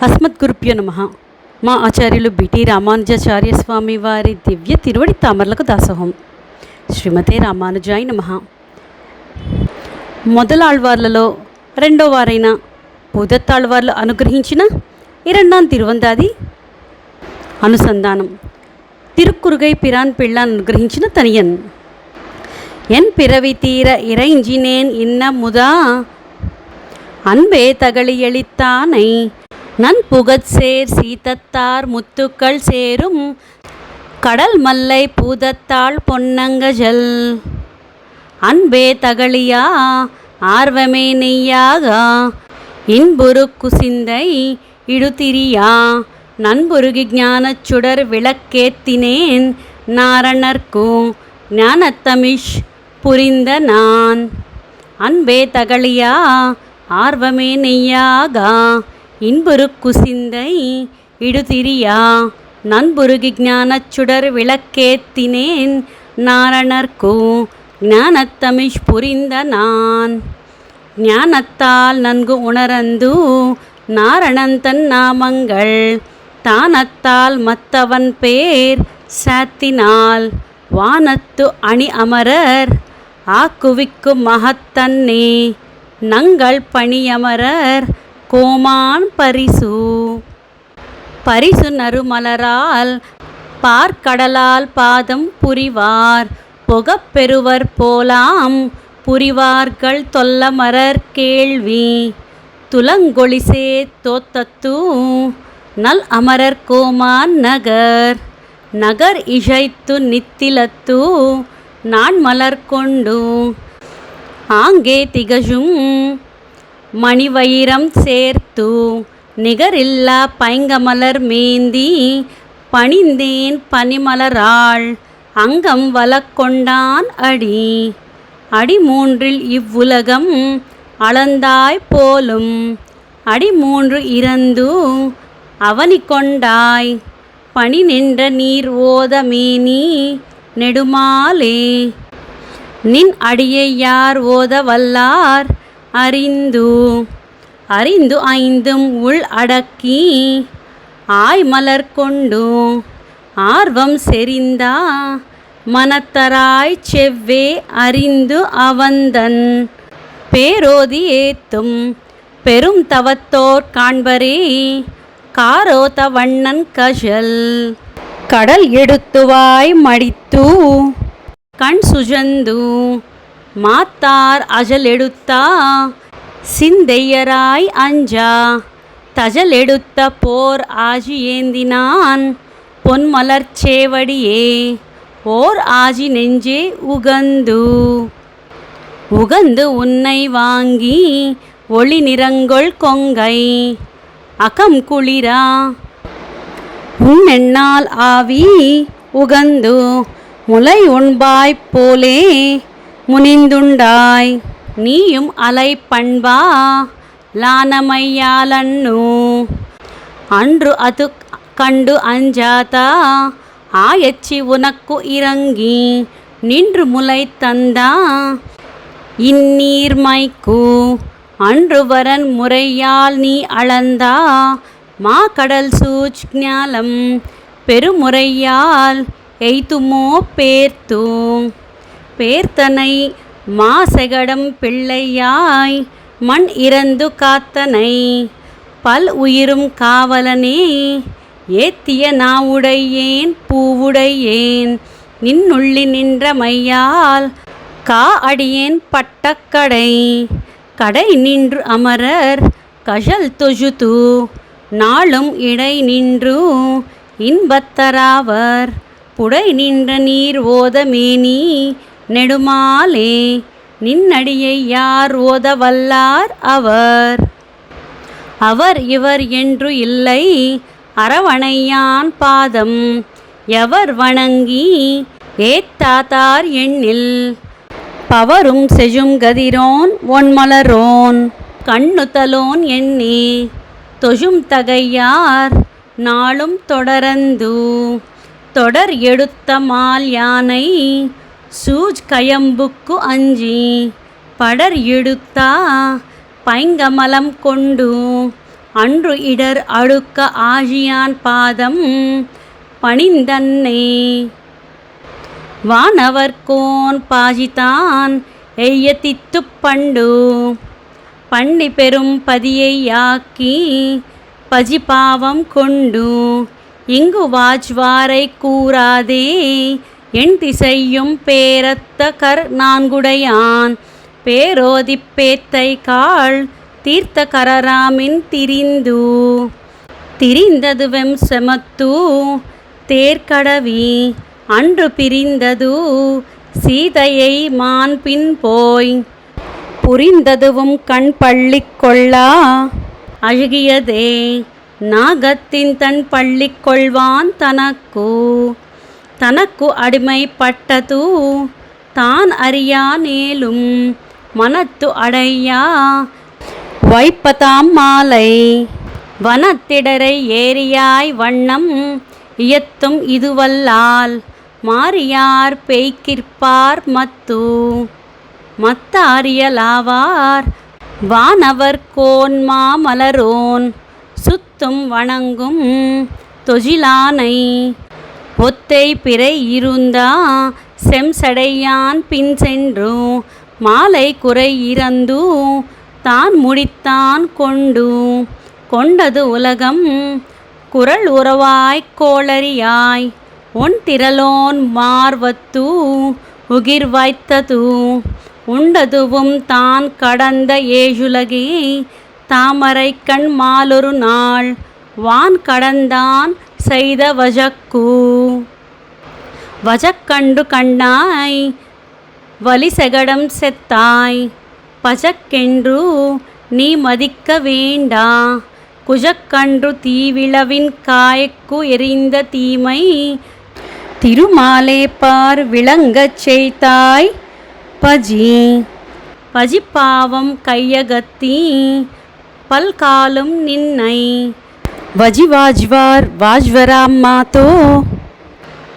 అస్మద్గురుభ్యో నమః. మా ఆచార్యులు బిటి రామానుజాచార్య స్వామి వారి దివ్య తిరువడి తామరలకు దాసోహం. శ్రీమతే రామానుజాయ నమః. మొదలాళ్వార్లలో రెండో వారైన பூதத்தாழ்வார்లు అనుగ్రహించిన இரண்டாம் తిరువందాది అనుసంధానం తిరుక్కురుగై పిరాన్ పిళ్ళాన్ అనుగ్రహించిన తనియన్ என் பிறவி தீர இறைஞ்சினேன் இன்னமுதா அன்பே தகளி எளித்தானை நன் புகழ்சேர் சீதத்தார் முத்துக்கள் சேரும் கடல் மல்லை பூதத்தாள் பொன்னங்கஜல் அன்பே தகளியா ஆர்வமே நெய்யாக இன்புரு குசிந்தை இடுதிரியா நண்புருகி ஞானச் சுடர் விளக்கேத்தினேன் நாரணர்க்கு ஞானத்தமிஷ் புரிந்த நான் அன்பே தகளியா ஆர்வமே நெய்யாக இன்புரு குசிந்தை இடுதிரியா நண்புருகி ஞானச் சுடர் விளக்கேத்தினேன் நாரணர்க்கு ஞானத்தமிஷ் புரிந்த நான் ஞானத்தால் நன்கு உணரந்து நாரணந்தன் நாமங்கள் தானத்தால் மத்தவன் பேர் சாத்தினால் வானத்து அணி அமரர் ஆக்குவிக்கும் மகத்தன்னே நங்கள் பணியமரர் கோமான் பரிசு நறுமலரால் பார்க்கடலால் பாதம் புரிவார் புகப்பெறுவர் போலாம் புரிவார்கள் தொல்லமரர் கேள்வி துலங்கொளிசே தோத்தத்து நல் அமரர் கோமான் நகர் இழைத்து நித்திலத்து நான் மலர் கொண்டு ஆங்கே திகழும் மணிவயிரம் சேர்த்து நிகரில்லா பைங்கமலர் மேந்தி பணிந்தேன் பனிமலராள் அங்கம் வலக்கொண்டான் அடி மூன்றில் இவ்வுலகம் அளந்தாய் போலும் அடி மூன்று இறந்து அவனி கொண்டாய் பனி நின்ற நீர் ஓதமேனி நெடுமாலே நின் அடியை யார் ஓத வல்லார் அறிந்து ஐந்தும் உள் அடக்கி ஆய்மலர் கொண்டு ஆர்வம் செறிந்தா மனத்தராய் செவ்வே அறிந்து அவந்தன் பேரோதி ஏத்தும் பெரும் தவத்தோர் காண்பரே காரோத வண்ணன் கஜல் கடல் எடுத்துவாய் மடித்து கண் சுஜந்து மாத்தார் அஜல் எடுத்தா சிந்தையராய் அஞ்சா தஜல் எடுத்த போர் ஆஜி ஏந்தினான் பொன்மலர் சேவடியே ஓர் ஆஜி நெஞ்சே உகந்து உன்னை வாங்கி ஒளி நிறங்கொள் கொங்கை அகம் குளிரா உன்னென்னால் ஆவி உகந்து முலை உண்பாய் போலே முனிந்துண்டாய் நீயும் அலை பண்பா லானமையாலன்னு அன்று அது கண்டு அஞ்சாதா ஆயச்சி உனக்கு இறங்கி நின்று முலை தந்தா இந்நீர்மைக்கு அன்று வரன் முறையால் நீ அளந்தா மா கடல் சூச் ஞாலம் பெருமுறையால் எய்துமோ பேர்த்தனை மாசெகடம் பிள்ளையாய் மண் இறந்து காத்தனை பல் உயிரும் காவலனே ஏத்திய நாவுடையேன் பூவுடையேன் நின்னுள்ளி நின்ற மையால் கா அடியேன் கடை நின்று அமரர் கஜல் தொஜுது நாளும் இடை நின்று இன்பத்தராவர் புடை நின்ற நீர் ஓதமேனி நெடுமாலே நின்னடியை யார் ஓத வல்லார் அவர் இவர் என்று இல்லை அரவணையான் பாதம் எவர் வணங்கி ஏத்தாதார் எண்ணில் பவரும் செஜும் கதிரோன் ஒன்மலரோன் கண்ணுதலோன் எண்ணே தொஜும் தகையார் நாளும் தொடர் எடுத்த மால் யானை சூஜ் கயம்புக்கு அஞ்சி படர் எடுத்தா பைங்கமலம் கொண்டு அன்று இடர் அடுக்க ஆழியான் பாதம் பணிந்தன்னை வானவர்கோன் பாஜிதான் எய்யத்தித்து பண்டு பண்ணி பெரும் பதியை யாக்கி பஜிபாவம் கொண்டு இங்கு வாஜ்வாரை கூறாதே என் திசையும் பேரத்த நான்குடையான் பேரோதி பேத்தை காள் தீர்த்த கரராமின் திரிந்தது வெம் செமத்து தேர்கடவி அன்று பிரிந்தது சீதையை மான் பின் போய் புரிந்ததுவும் கண் பள்ளி கொள்ளா அழுகியதே நாகத்தின் தன் பள்ளி கொள்வான் தனக்கு அடிமைப்பட்டது தான் அறியா நேலும் மனத்து அடையா வைப்பதாம் மாலை வனத்திடரை ஏரியாய் வண்ணம் இயத்தும் இதுவல்லால் மாறியார் பெய்கிற்பார் மத்த அறியலாவார் வானவர் கோன்மா மலரோன் சுத்தும் வணங்கும் தொஜிலானை ஒத்தை பிறை இருந்தா செம்சடையான் பின் சென்று மாலை குறை இறந்து தான் முடித்தான் கொண்டது உலகம் குரல் உறவாய்க் கோளரியாய் ஒன் திரளோன் மார்வத்து உகிர் வைத்தது உண்டதுவும் தான் கடந்த ஏழுலகே தாமரை கண் மாலொரு நாள் வான் கடந்தான் செய்த வஜக்கண்டு கண்டாய் வலிசெகடம் செத்தாய் பஜக்கென்று நீ மதிக்க வேண்டா குஜக்கன்று தீவிளவின் காயக்கு எரிந்த தீமை திருமாலே பார் விளங்கச் செய்தாய் பஜிப்பாவம் கையகத்தி பல்காலும் நின்னை வாஜ்வராம் மாதோ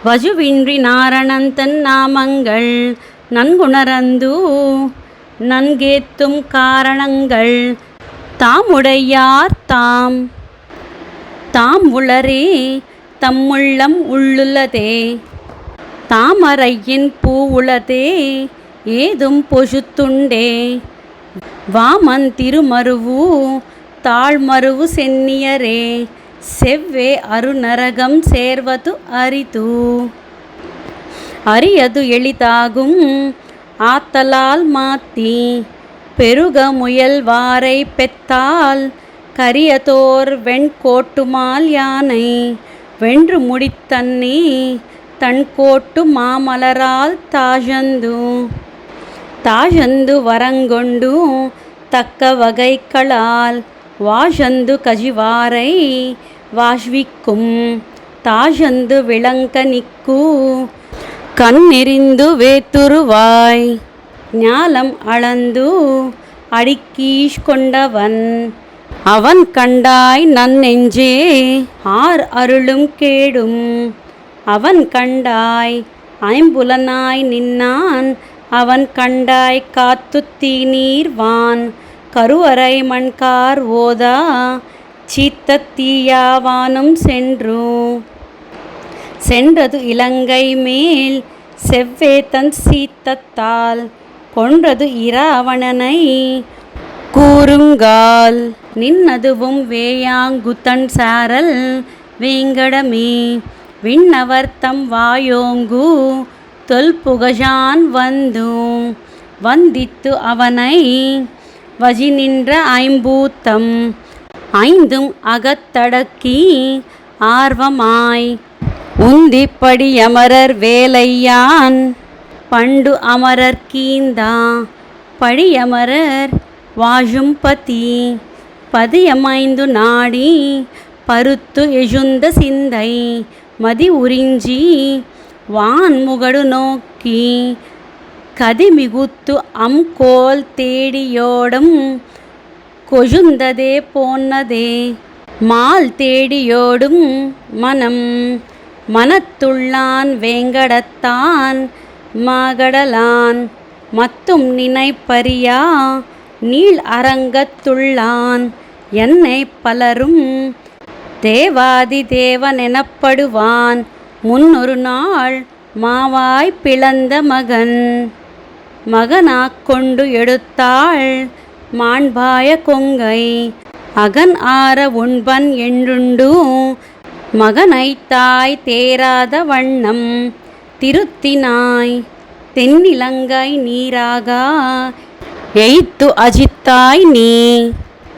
வஜுவின்றி நாரணந்தன் நாமங்கள் நன்குணரந்து நன்கேத்தும் காரணங்கள் தாமுடையார் தாம் உளரே தம்முள்ளம் உள்ளுள்ளதே தாமரையின் பூ உளதே ஏதும் பொசுத்துண்டே வாமன் திருமருவு தாழ்மருவு சென்னியரே செவ்வே அருநரகம் சேர்வது அரியது எளிதாகும் ஆத்தலால் மாத்தி பெருக முயல்வாரை பெத்தால் கரியதோர் வெண்கோட்டுமால் யானை வென்று முடித்தன்னே தன்கோட்டு மாமலரால் தாஜந்து வரங்கொண்டு தக்க வகைகளால் வாஷந்து கஜிவாரை வாஷ்விக்கும் தாஜந்து விளங்க நிக்கு கண்ணெறிந்து வேத்துருவாய் ஞாலம் அளந்து அடிக்கீஷ் கொண்டவன் அவன் கண்டாய் நன்னெஞ்சே ஆர் அருளும் கேடும் அவன் கண்டாய் ஐம்புலனாய் நின்னான் அவன் கண்டாய் காத்துத்தீ நீர்வான் கருவறை மண்கார் ஓதா சீத்தத்தீயாவானும் சென்றது இலங்கை மேல் செவ்வே தன் சீத்தத்தால் கொன்றது இராவணனை கூறுங்கால் நின்னதுவும் வேயாங்குத்தன் சாரல் வேங்கடமே விண்ணவர் தம் வாயோங்கு தொல்புகழான் வந்தித்து அவனை வஜி நின்ற ஐம்பூத்தம் ஐந்தும் அகத்தடக்கி ஆர்வமாய் உந்திப்படி அமரர் வேலையான் பண்டு அமரர் கீந்தா படியமரர் வாழும் பதியமைந்து நாடி பருத்து எழுந்த சிந்தை மதி உறிஞ்சி வான்முகடு நோக்கி கதிமிகுத்து கோல் தேடியோடும் கொழுந்ததே போன்னதே மால் தேடியோடும் மனத்துள்ளான் வேங்கடத்தான் மகடலான் மத்தும் நினைப்பறியா நீள் அரங்கத்துள்ளான் என்னை பலரும் தேவாதி தேவனெனப்படுவான். முன்னொரு நாள் மாவாய் பிளந்த மகனாக் கொண்டு எடுத்தாள் மாண்பாய கொங்கை. அகன் ஆர உண்பன் என்றுண்டு மகனைத்தாய் தேராத வண்ணம் திருத்தினாய். தென்னிலங்கை நீராகா எய்த்து அஜித்தாய்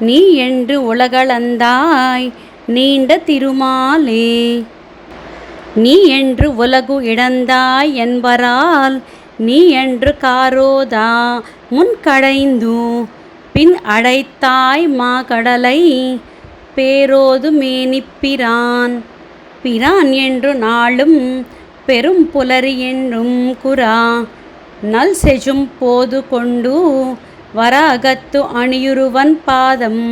நீ என்று உலகளந்தாய் நீண்ட திருமாலே. நீ என்று உலகு இடந்தாய் என்பரால் நீ என்று காரோதா முன்கடைந்து பின் அடைத்தாய் மாகடலை பேரோது மேனிப்பிரான். பிரான் என்று நாளும் பெரும் புலரி என்றும் குறா நல் செஜும் போது கொண்டு வராகத்து அணியுருவன் பாதம்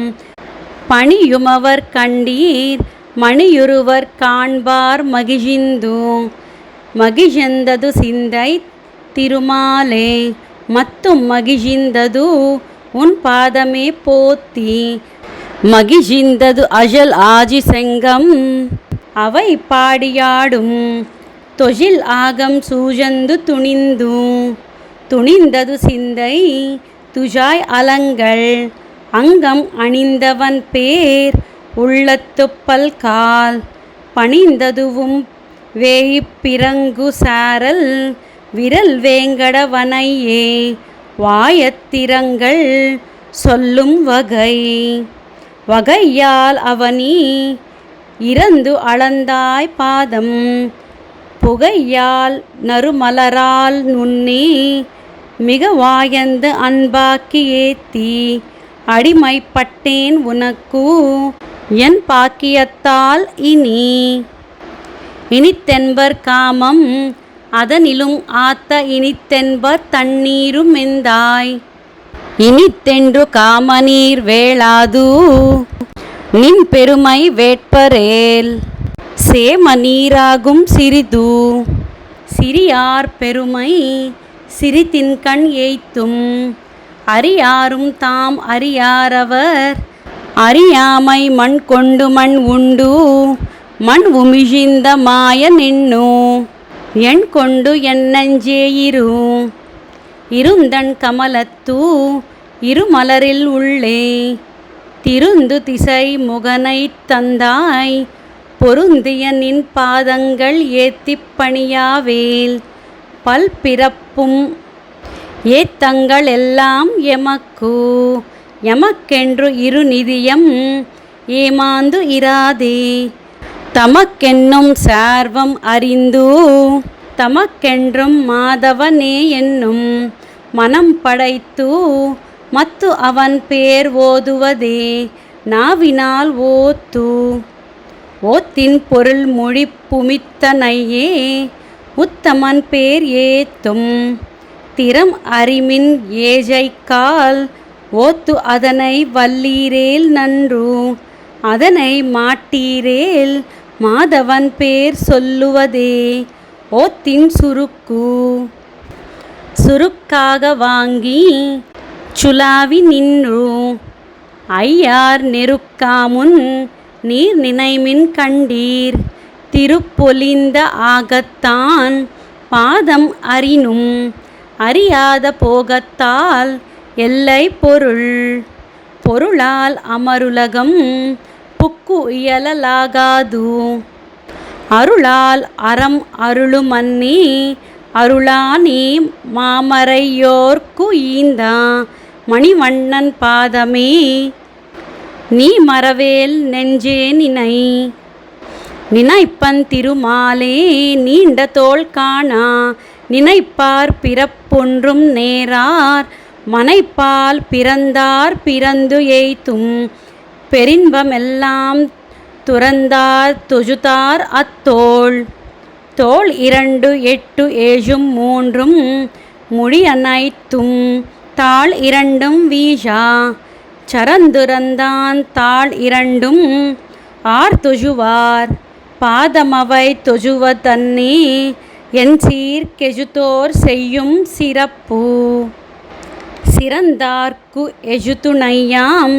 பணியுமவர் கண்டீர் மணியுருவர் காண்பார் மகிழ்ந்தது சிந்தை திருமாலே. மத்தும் மகிழ்ந்தது உன் பாதமே போத்தி மகிழ்ந்தது அஜல் ஆஜி செங்கம் அவை பாடியாடும் தொழில் ஆகம் சூஜந்து துணிந்தது சிந்தை துஜாய் அலங்கள் அங்கம் அணிந்தவன் பேர் உள்ளத்து பல்கால் பணிந்ததுவும் வேயிப்பிறங்கு சாரல் விரல் வேங்கடவனையே. வாயத்திரங்கள் சொல்லும் வகையால் அவனி இறந்து அளந்தாய் பாதம் புகையால் நறுமலரால் நுண்ணி மிக வாயந்து அன்பாக்கி ஏத்தி அடிமைப்பட்டேன் உனக்கு என் பாக்கியத்தால். இனித்தென்பர் காமம் அதனிலும் ஆத்த இனித்தென்பர் தண்ணீரும் மெந்தாய். இனித்தென்று காமநீர் வேளாது நின் பெருமை வேட்பரேல் சேம நீராகும் சிறியார் பெருமை சிரித்தின்கண் எய்த்தும் அறியாரும் தாம் அறியாரவர் அறியாமை மண் கொண்டு மண் உண்டு மண் உமிழ்ந்த மாய நின்னு எண் கொண்டு என் நெஞ்சே இருந்தன் கமலத்து இருமலரில் உள்ளே திருந்து திசை முகனைத் தந்தாய் பொருந்திய நின் பாதங்கள் ஏத்திப் பணியாவேல். பல்பிறப்பும் ஏத்தங்கள் எல்லாம் எமக்கென்று இருநிதியம் ஏமாந்து இராதே தமக்கென்னும் சார்வம் அறிந்து தமக்கென்றும் மாதவனே என்னும் மனம் படைத்து மத்து அவன் பேர் ஓதுவதே நாவினால் ஓத்தின் பொருள் மொழி புமித்தனையே உத்தமன் பேர் ஏத்தும் திறம் அறிமின் ஏஜைக்கால் ஓத்து அதனை வல்லீரேல் நன்று அதனை மாட்டீரேல் மாதவன் பேர் சொல்லுவதே ஓத்தின் சுருக்காக வாங்கி சுலாவி நின்று ஐயார் நெருக்காமுன் நீர் நினைமின் கண்டீர் திருப்பொலிந்த ஆகத்தான் பாதம் அறினும் அறியாத போகத்தால் எல்லை பொருளால் அமருலகம் புக்கு இயலலாகாது அருளால் அறம் அருளுமன்னி அருளானி மாமறையோர்க்கு ஈந்தா மணிவண்ணன் பாதமே நீ மறவேல் நெஞ்சே நினைப்பன் திருமாலே நீண்ட தோள் காணா நினைப்பார் பிறப்பொன்றும் நேரார் மனைப்பால் பிறந்தார் பிறந்து எய்த்தும் பெரின்பமெல்லாம் துறந்தார் தொஜுதார் அத்தோள். தோள் 2 8 7 3 முடி அனைத்தும் தாள் 2 வீஷா சரந்துரந்தான் தாள் 2 ஆர்தொஜுவார் பாதமவை தொஜுவதன்னே என் சீர் கெஜுதோர் செய்யும் சிறப்பு. சிறந்தார்க்கு எஜுதுணையாம்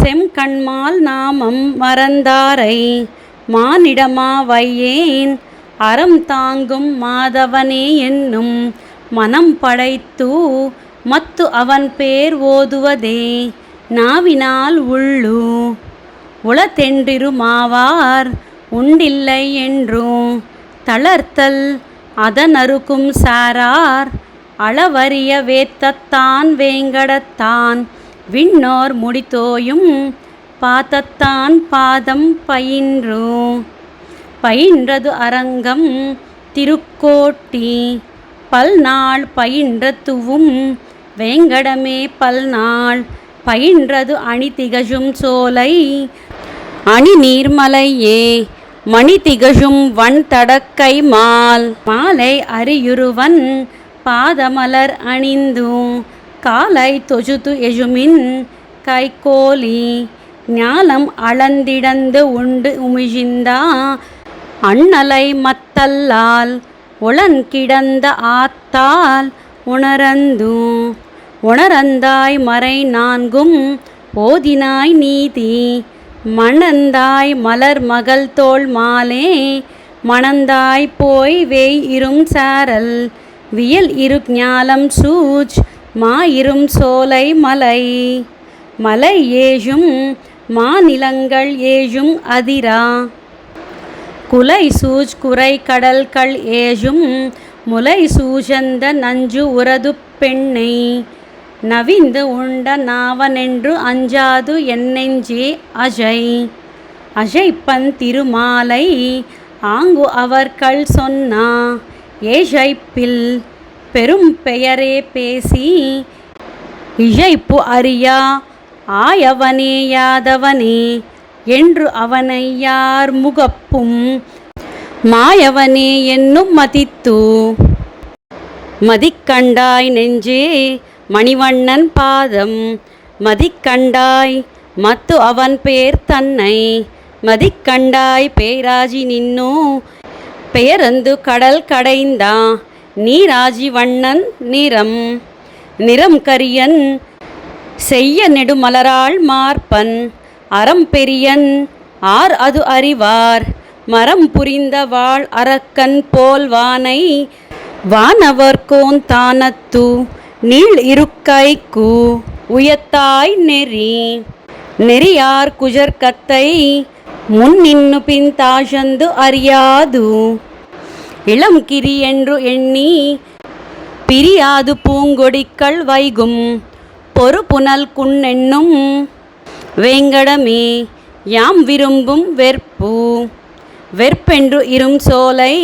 செம்கண்மால் நாமம் மறந்தாரை மானிடமா வையேன் அறம் தாங்கும் மாதவனே என்னும் மனம் படைத்து மத்து அவன் பேர் ஓதுவதே நாவினால் உள்ளு உளத்தென்றிரு மாவார் உண்டில்லை என்றும் தளர்த்தல் அதனறுக்கும் சாரார் அளவரிய வேத்தத்தான் வேங்கடத்தான் விண்ணோர் முடித்தோயும் பாத்தத்தான் பாதம் பயின்றது அரங்கம் திருக்கோட்டி பல்நாள் பயின்ற துவும் வேங்கடமே பல்நாள் பயின்றது அணி திகழும் சோலை அணி நீர்மலையே மணி திகழும் வன் தடக்கை மாலை அரியுருவன் பாதமலர் அணிந்து காலை தொஜுது எஜுமின் கைகோலி ஞாலம் அளந்திடந்து உண்டு உமிழ்ந்தா அண்ணலை மத்தல்லால் உளன் கிடந்த ஆத்தால் உணரந்தாய் மறை நான்கும் ஓதினாய் நீதி மணந்தாய் மலர் மகள் தோள் மாலே மணந்தாய் போய் வேய் இரும் சாரல் வியல் இரு ஞாலம் சூச் மாயிரும் சோலை மலை ஏழும் மாநிலங்கள் ஏழும் அதிரா குலை சூச் குறை கடல்கள் ஏழும் முலை சூழந்த நஞ்சு உரது பெண்ணை நவிந்து உண்ட நாவனென்று அஞ்சாது என்னெஞ்சே அஜைப்பன் திருமாலை ஆங்கு அவர்கள் சொன்னா ஏழைப்பில் பெரும் பெயரே பேசி இழைப்பு அறியா ஆயவனே யாதவனே என்று அவனை யார் முகப்பும் மாயவனே என்னும் மதிக்கண்டாய் நெஞ்சே மணிவண்ணன் பாதம் மதிக்கண்டாய் மத்து அவன் பேர் தன்னை மதிக்கண்டாய் பேராஜி நின்னு பெயரந்து கடல் கடைந்தா நீராஜி வண்ணன் நிறம் கரியன் செய்ய நெடுமலராள் மார்பன் அறம் பெரியன் ஆர் அது அறிவார் மரம் புரிந்த வாழ் அரக்கன் போல் வானவர்கோன் தானத்து நீள் இருக்கைக்கு உயத்தாய் நெறியார் குஜர்கத்தை முன்னின்னு பின் தாஷந்து அறியாது இளம் கிரி என்று எண்ணி பிரியாது பூங்கொடிக்கள் வைகும் பொறு புனல் குன்னென்னும் வேங்கடமே யாம் விரும்பும் வெற்பென்று இரும் சோலை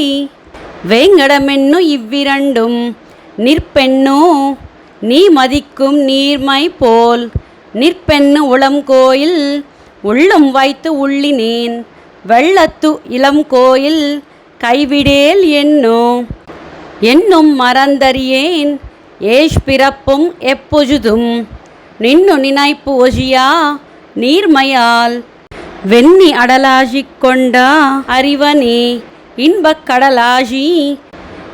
வேங்கடமென்னு இவ்விரண்டும் நிற்பெண்ணோ நீ மதிக்கும் நீர்மை போல் நிற்பெண்ணு உளம் கோயில் உள்ளம் வைத்து உள்ளினேன் வெள்ளத்து இளம் கோயில் கைவிடேல் என்னும் மறந்தறியேன் ஏஷ் பிறப்பும் எப்பொழுதும் நின்னு நினைப்பு ஒழியா நீர்மையால் வெண்ணி அடலாகிக் கொண்டா அறிவனே இன்பக் கடலாகி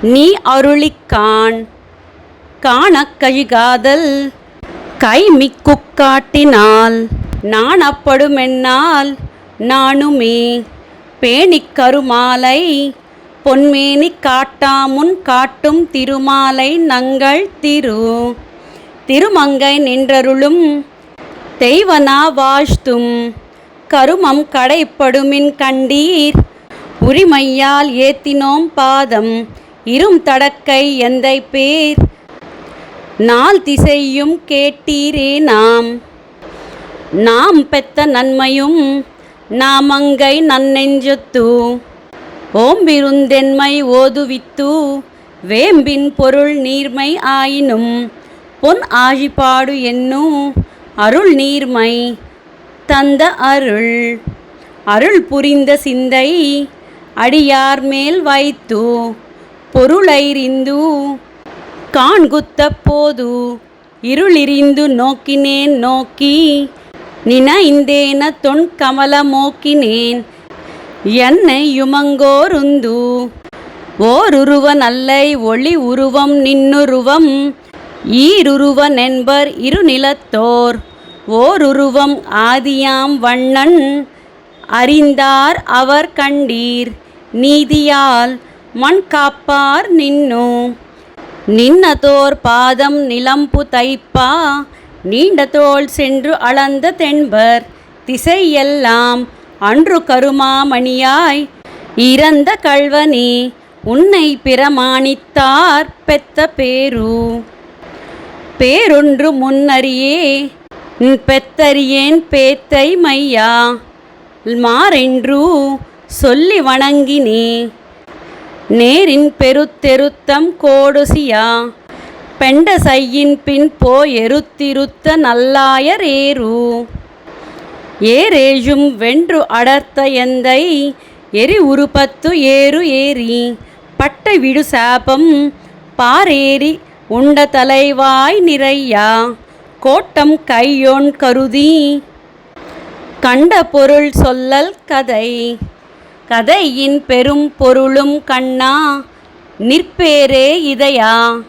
நீ அருளிக் காணக் கழிகாதல் கைமிக்கு காட்டினால் நான் அப்படிமென்னால் நானுமே பேணிக் கருமாலை பொன்மேனி காட்டாமுன் காட்டும் திருமாலை நங்கள் திருமங்கை நின்றருளும் தெய்வனா வாழ்த்தும் கருமம் கடைப்படுமின் கண்டீர் உரிமையால் ஏத்தினோம் பாதம் இரும் தடக்கை எந்தை பேர் நாள் திசையும் கேட்டீரே நாம் பெத்த நன்மையும் நாமங்கை நன்னெஞ்சத்து ஓம்பிருந்தென்மை ஓதுவித்து வேம்பின் பொருள் நீர்மை ஆயினும் பொன் ஆழிபாடு என்னும் அருள் நீர்மை தந்த அருள் புரிந்த சிந்தை அடியார் மேல் வைத்து பொருளைரிந்து காண்குத்த போது இருளிரிந்து நோக்கினேன் நோக்கி நினைந்தேன தொன் கமல மோக்கினேன் என்னை யுமங்கோருந்து ஓருருவ நல்லை ஒளி உருவம் நின்னுருவம் ஈருருவ நென்பர் இருநிலத்தோர் ஓருருவம் ஆதியாம் வண்ணன் அறிந்தார் அவர் கண்டீர் நீதியால் மண் காப்பார் நின்னோ நின்னதோர் பாதம் நிலம்பு தைப்பா நீண்ட தோள் சென்று அளந்த தென்பர் திசையெல்லாம் அன்று கருமாமணியாய் இறந்த கள்வனே உன்னை பிரமாணித்தார் பெத்த பேரொன்று முன்னறியே பெத்தறியேன் பேத்தை மையா மாறென்று சொல்லி வணங்கினே நேரின் பெருத்தெருத்தம் கோடுசியா பெண்ட சையின் பின் போயெருத்திருத்த நல்லாயர் ஏரேழும் வென்று அடர்த்த எந்தை எரி உருபத்து ஏறி பட்ட விடு சாபம் பாரேறி உண்ட தலைவாய் நிறையா கோட்டம் கையோன் கருதி கண்ட பொருள் சொல்லல் கதையின் பெரும் பொருளும் கண்ணா நிற்பேரே இதையா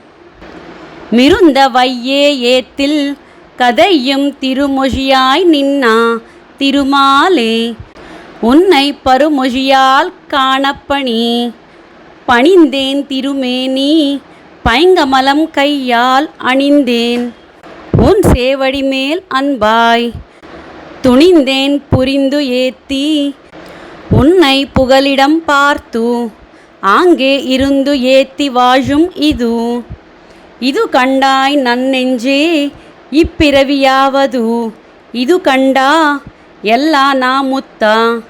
மிருந்த வையே ஏத்தில் கதையும் திருமொழியாய் நின்னா திருமாலே உன்னை பருமொழியால் காணப்பணி பணிந்தேன் திருமேனி பைங்கமலம் கையால் அணிந்தேன் உன் சேவடி மேல் அன்பாய் துணிந்தேன் புரிந்து ஏத்தி உன்னை புகலிடம் பார்த்து ஆங்கே இருந்து ஏத்தி வாழும் இது கண்டாய் நன்னெஞ்சே இப்பிறவியாவது இது கண்டா எல்லா நாமுத்தா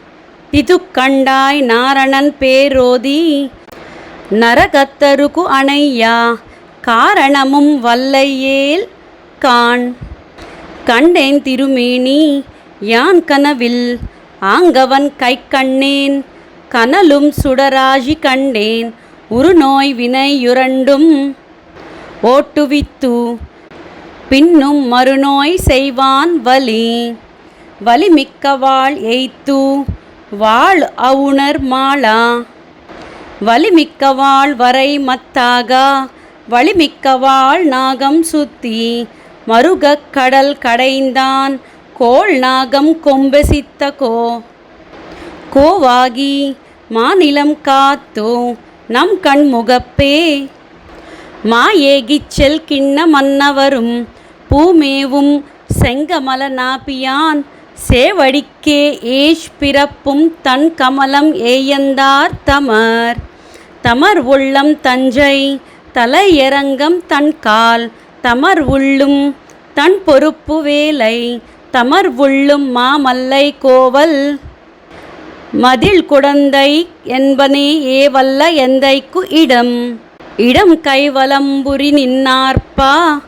இது கண்டாய் நாரணன் பேரோதி நரகத்தருக்கு அணையா காரணமும் வல்லையேல் கண்டேன் திருமேனி யான் கனவில் ஆங்கவன் கை கண்ணேன் கனலும் சுடராஜி கண்டேன் உருநோய் வினையுரண்டும் ஓட்டுவித்து பின்னும் மறுநோய் செய்வான் வலிமிக்க வாழ் எய்த்து வாழ் அவுணர் மாளா வலிமிக்க வாழ் வரை மத்தாகா வலிமிக்க வாழ் நாகம் சுத்தி மருகக் கடல் கடைந்தான் கோள் நாகம் கொம்பெசித்த கோவாகி மாநிலம் காத்தோ நம் கண்முகப்பே மாயேகிச்செல் கிண்ண மன்னவரும் பூமேவும் செங்கமல நாபியான் சேவடிக்கே பிறப்பும் தன் கமலம் ஏயந்தார் தமர் உள்ளம் தஞ்சை தலையரங்கம் தன்கால் தமர் உள்ளும் தன் பொறுப்பு வேலை தமர் உள்ளும் மாமல்லை கோவல் மதில் குடந்தை என்பனே ஏவல்ல எந்தைக்கு இடம் கைவலம்புரி நின்னார்ப்பா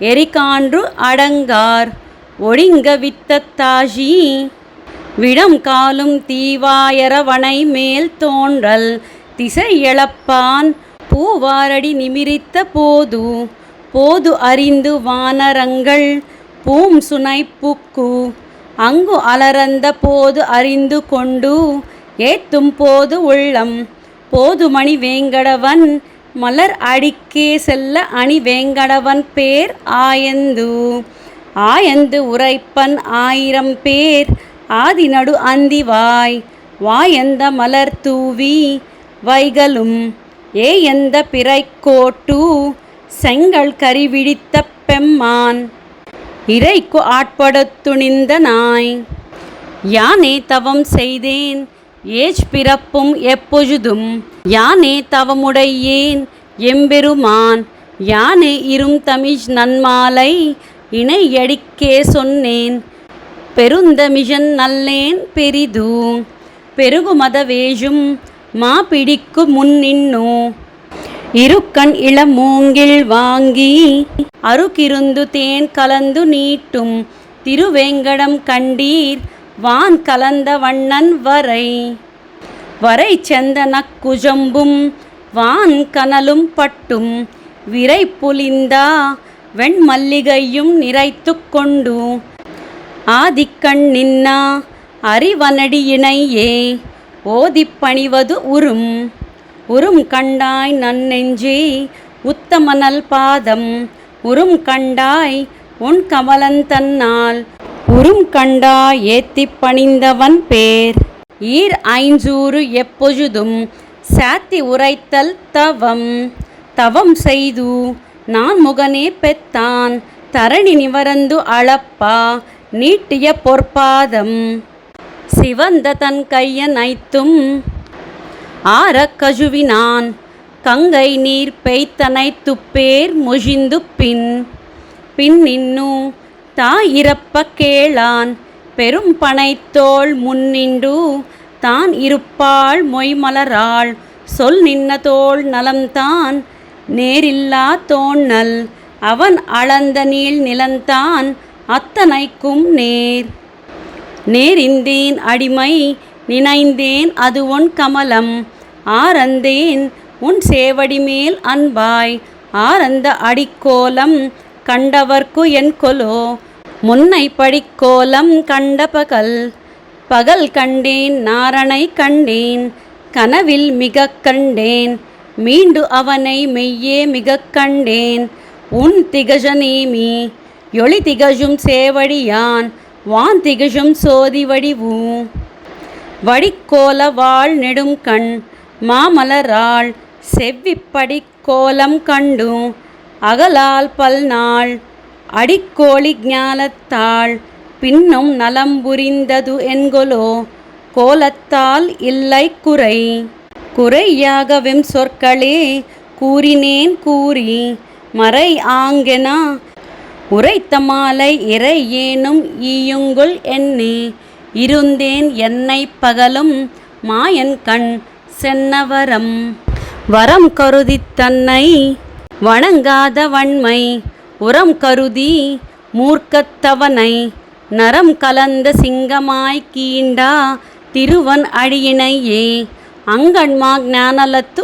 எரிகான்று அடங்கார் ஒடிங்க வித்தத்தாஜி விடம் காலும் தீவாயரவனை மேல் தோன்றல் திசை எழப்பான் பூவாரடி நிமிரித்த போது அறிந்து வானரங்கள் பூம் சுனை புக்கு அங்கு அலரந்த போது அறிந்து கொண்டு ஏத்தும் போது உள்ளம் போதுமணி வேங்கடவன் மலர் அடிக்கே செல்ல அணி வேங்கடவன் பேர் ஆயந்து உரைப்பன் 1000 பேர் ஆதி நடு அந்திவாய் வாயந்த மலர் தூவி வைகளும் ஏயந்த பிறைக்கோட்டு செங்கல் கரிவிடித்த பெம்மான் இறைக்கு ஆட்படுத்துணிந்த நாய் யானே தவம் செய்தேன் பிறப்பும் எப்பொழுதும் யானே தவமுடையேன் எம்பெருமான் யானே இரும் தமிழ் நன்மாலை இணையடிக்கே சொன்னேன் பெருந்தமிழன் நல்லேன் பெருகுமத வேஜும் மா பிடிக்கு முன்னின்னோ இருக்கண் இளமூங்கில் வாங்கி அருகிருந்து தேன் கலந்து நீட்டும் திருவேங்கடம் கண்டீர் வான் கலந்த வண்ணன் வரை செந்தனக் குஜம்பும் வான் கனலும் பட்டும் விரை புலிந்தா வெண்மல்லிகையும் நிறைத்து கொண்டு ஆதிக்கண் நின்னா அறிவனடி இணையே ஓதிப்பணிவது உறும் கண்டாய் நன்னெஞ்சே உத்தமனல் பாதம் உறும் கண்டாய் உன் கமலந்தன்னால் உறும் கண்டா ஏத்திப் பணிந்தவன் பேர் ஈர் ஐஞ்சூறு எப்பொழுதும் சாத்தி உரைத்தல் தவம் தவம் செய்து நான் முகனே பெத்தான் தரணி நிவரந்து அளப்பா நீட்டிய பொற்பாதம் சிவந்த தன் கையனைத்தும் ஆரக் கழுவினான் கங்கை நீர் பெய்த்தனை துப்பேர் மொழிந்து பின்னின்னு தாயிரப்ப கேளான் பெரும் பனைத்தோள் முன்னின்று தான் இருப்பாள் மொய்மலராள் சொல் நின்ன தோள் நலம்தான் நேரில்லா தோண்ணல் அவன் அளந்த நீள் நிலந்தான் அத்தனைக்கும் நேரிந்தேன் அடிமை நினைந்தேன் அது உன் கமலம் ஆரந்தேன் உன் சேவடி மேல் அன்பாய் ஆரந்த அடிக்கோலம் கண்டவர்க்கு என் கொலோ முன்னை படிக்கோலம் கண்ட பகல் கண்டேன் நாரணை கண்டேன் கனவில் மிக கண்டேன் மீண்டு அவனை மெய்யே மிக கண்டேன் உன் திகழ நேமி ஒளி திகழும் சேவடியான் வான் திகழும் சோதி வடிவு வடிக்கோல வாழ் நெடும் கண் மாமலராள் செவ்விப்படி கோலம் கண்டு அகலால் பல்நாள் அடிக்கோழி ஞானத்தாள் பின்னும் நலம் புரிந்தது என்கொலோ கோலத்தால் இல்லை குறையாகவெம் சொற்களே கூறினேன் கூறி மறை ஆங்கென உரைத்த மாலை இறை ஏனும் ஈயுங்குள் என்னே இருந்தேன் என்னை பகலும் மாயன் கண் சென்னவரம் வரம் கருதி தன்னை வணங்காத வன்மை உரம் கருதி மூர்க்கத்தவனை நரம் கலந்த சிங்கமாய் கீண்டா திருவன் அடியினையே அங்கண்மா ஞானலத்து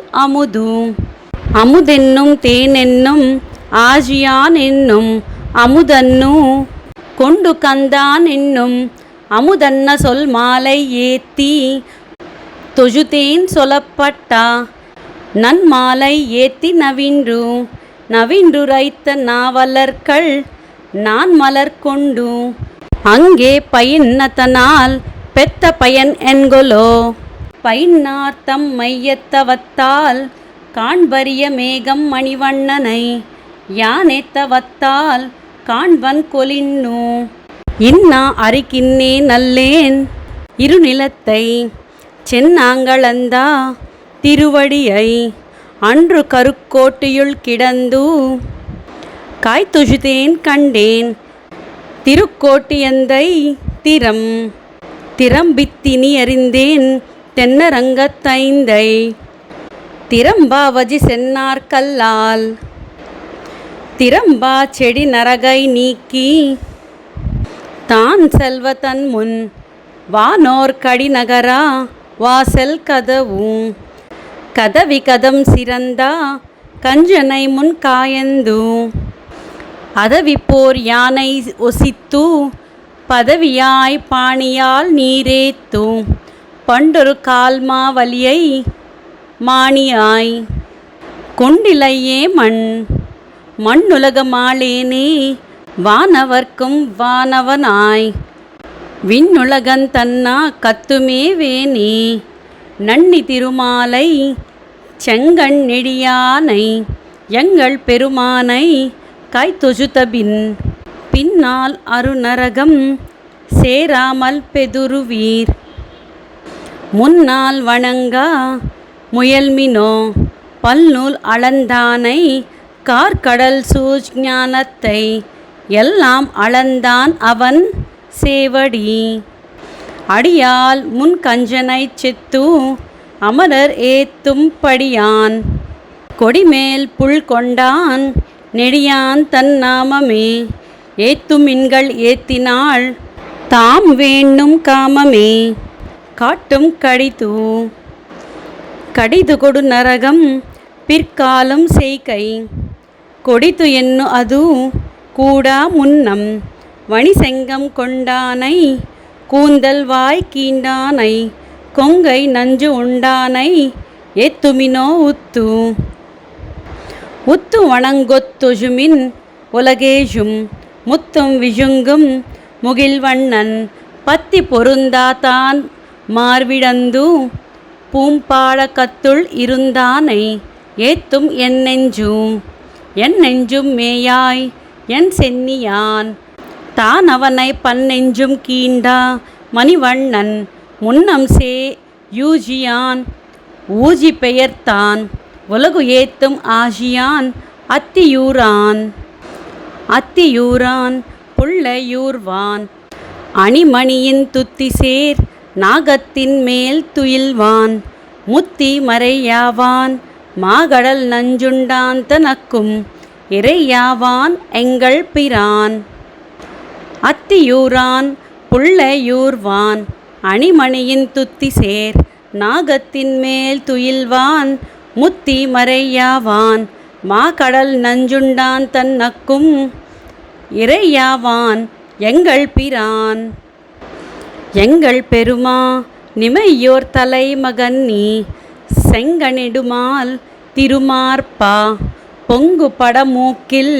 அமுதென்னும் தேனென்னும் ஆஜியான் என்னும் அமுதன்னு கொண்டு கந்தான் என்னும் அமுதன்ன சொல் மாலை ஏத்தி தொழுதேன் சொல்லப்பட்டா நன்மாலை ஏத்தி நவின்று ரைத்த நாவலர்கள் நான் மலர் கொண்டு அங்கே பயின்னதனால் பெத்த பயன் என்கொலோ பயின்னார்த்தம் மையத்தவத்தால் காண்பரிய மேகம் மணிவண்ணனை யானேத்தவத்தால் காண்பன் கொலின்னு இன்னா அறிக்கின்னே நல்லேன் இருநிலத்தை சென்னாங்களந்தா திருவடியை அன்று கருக்கோட்டியுள் கிடந்து காய்த்துழுதேன் கண்டேன் திருக்கோட்டியந்தை திறம்பித்தினி அறிந்தேன் தென்னரங்கத்தைந்தை திறம்பாவஜி சென்னார்கல்லால் திறம்பா செடி நரகை நீக்கி தான் செல்வ தன் முன் வானோர் கடிநகரா வாசல் கதவி கதம் சிறந்தா கஞ்சனை முன் காயந்து அதவி போர் யானை ஒசித்து பதவியாய் பாணியால் நீரேத்து பண்டொரு கால்மா வலியை மாணியாய் கொண்டிலையே மண்ணுலக மாளேனே வானவர்க்கும் வானவனாய் விண்ணுலகன் தன்னா கத்துமே வேணி நன்னி திருமாலை செங்கண் நெடியானை எங்கள் பெருமானை காய்த்தொழுதபின் பின்னால் அருநரகம் சேராமல் பெதுருவீர் முன்னால் வணங்கா முயல்மினோ பல்நூல் அளந்தானை கார்கடல் சூழ் ஞானத்தை எல்லாம் அளந்தான் அவன் சேவடி அடியால் முன் கஞ்சனை செத்து அமரர் ஏத்தும் படியான் கொடிமேல் புல் கொண்டான் நெடியான் தன் நாமமே ஏத்துமின்கள் ஏத்தினாள் தாம் வேண்டும் காமமே காட்டும் கடிது கொடு நரகம் பிற்காலம் செய்கை கொடித்து என்னு அது கூடா முன்னம் வணிசெங்கம் கொண்டானை கூந்தல் வாய் கீண்டானை கொங்கை நஞ்சு உண்டானை ஏத்துமினோ உத்து வணங்கொத்தொழுமின் உலகேஜும் முத்தும் விழுங்கும் முகில்வண்ணன் பத்தி பொருந்தாதான் மார்விடந்து பூம்பாளகத்துள் இருந்தானை ஏத்தும் என் நெஞ்சும் மேயாய் என் சென்னியான் தான் அவனை பன்னெஞ்சும் கீண்டா மணிவண்ணன் முன்னம் யூஜியான் ஊஜி பெயர்த்தான் உலகு ஏத்தும் ஆஜியான் அத்தியூரான் புள்ளையூர்வான் அணிமணியின் துத்திசேர் நாகத்தின் மேல் துயில்வான் முத்தி மறையாவான் மாகடல் நஞ்சுண்டான் தனக்கும் இறையாவான் எங்கள் பிரான். அத்தியூரான் புள்ளையூர்வான் அணிமணியின் துத்திசேர் நாகத்தின் மேல் துயில்வான் முத்தி மறையாவான் மாகடல் நஞ்சுண்டான் தன்னக்கும் இறையாவான் எங்கள் பிரான். எங்கள் பெருமா நிமையோர் தலைமகன் நீ செங்கனிடுமால் திருமார்பா பொங்கு படமூக்கில்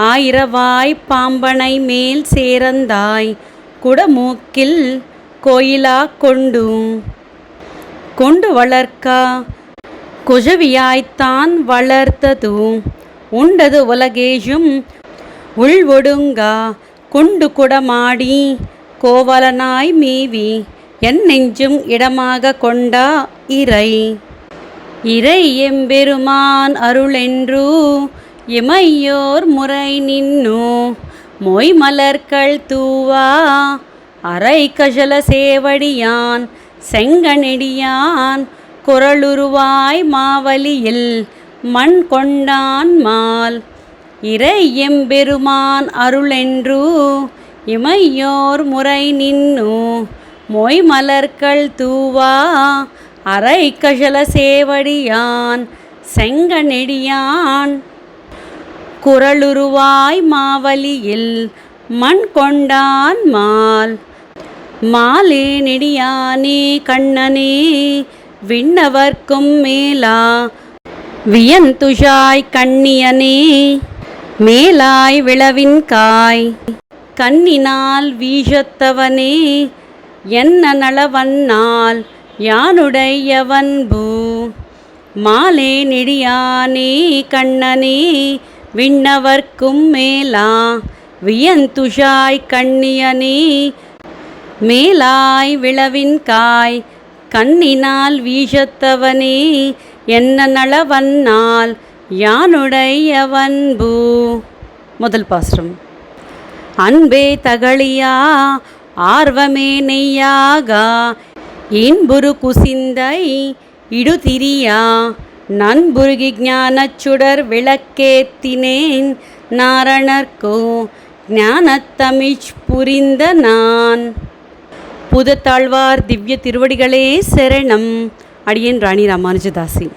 ஆயிரவாய் பாம்பனை மேல் சேரந்தாய் குடமூக்கில் கோயிலா கொண்டு வளர்க்கா குஜவியாய்த்தான் வளர்த்தது உண்டது உலகேஜும் உள்வொடுங்கா குண்டு குடமாடி கோவலனாய் மேவி என் நெஞ்சும் இடமாக கொண்டா இறை எம்பெருமான் அருளென்று இமையோர் முறை நின்னு மொய் மலர்கள் தூவா அரை கஜல சேவடியான் செங்கனெடியான் குரலுருவாய் மாவலியில் மண் கொண்டான் மால். இறை எம்பெருமான் அருளென்று இமையோர் முறை நின்னு மொய் மலர்கள் தூவா அரை கஜல சேவடியான் செங்கனெடியான் குரலுருவாய் மாவலியில் மண் கொண்டான் மால். மாலே நெடியானே கண்ணனே விண்ணவர்க்கும் மேலா வியந்துஷாய் கண்ணியனே மேலாய் விளவின் காய் கண்ணினால் வீசத்தவனே என்ன நளவன்னால் யானுடையவன்பு. மாலே நெடியானே கண்ணனே விண்ணவர்க்கும் மேலா வியந்துஷாய் கண்ணியனே மேலாய் விளவின் காய் கண்ணினால் வீசத்தவனே என்ன நளவன்னால் யானுடையவன்பு. முதல் பாசுரம். அன்பே தகளியா ஆர்வமே நெய்யாகா இன்புரு குசிந்தை இடுதிரியா நண்புருகி ஞானச்சுடர் விளக்கேத்தினேன் நாரணர்க்கோ ஞானத்தமிழ் புரிந்த நான். புதத்தாழ்வார் திவ்ய திருவடிகளே சரணம். அடியேன் ராணி ராமானுஜதாசி.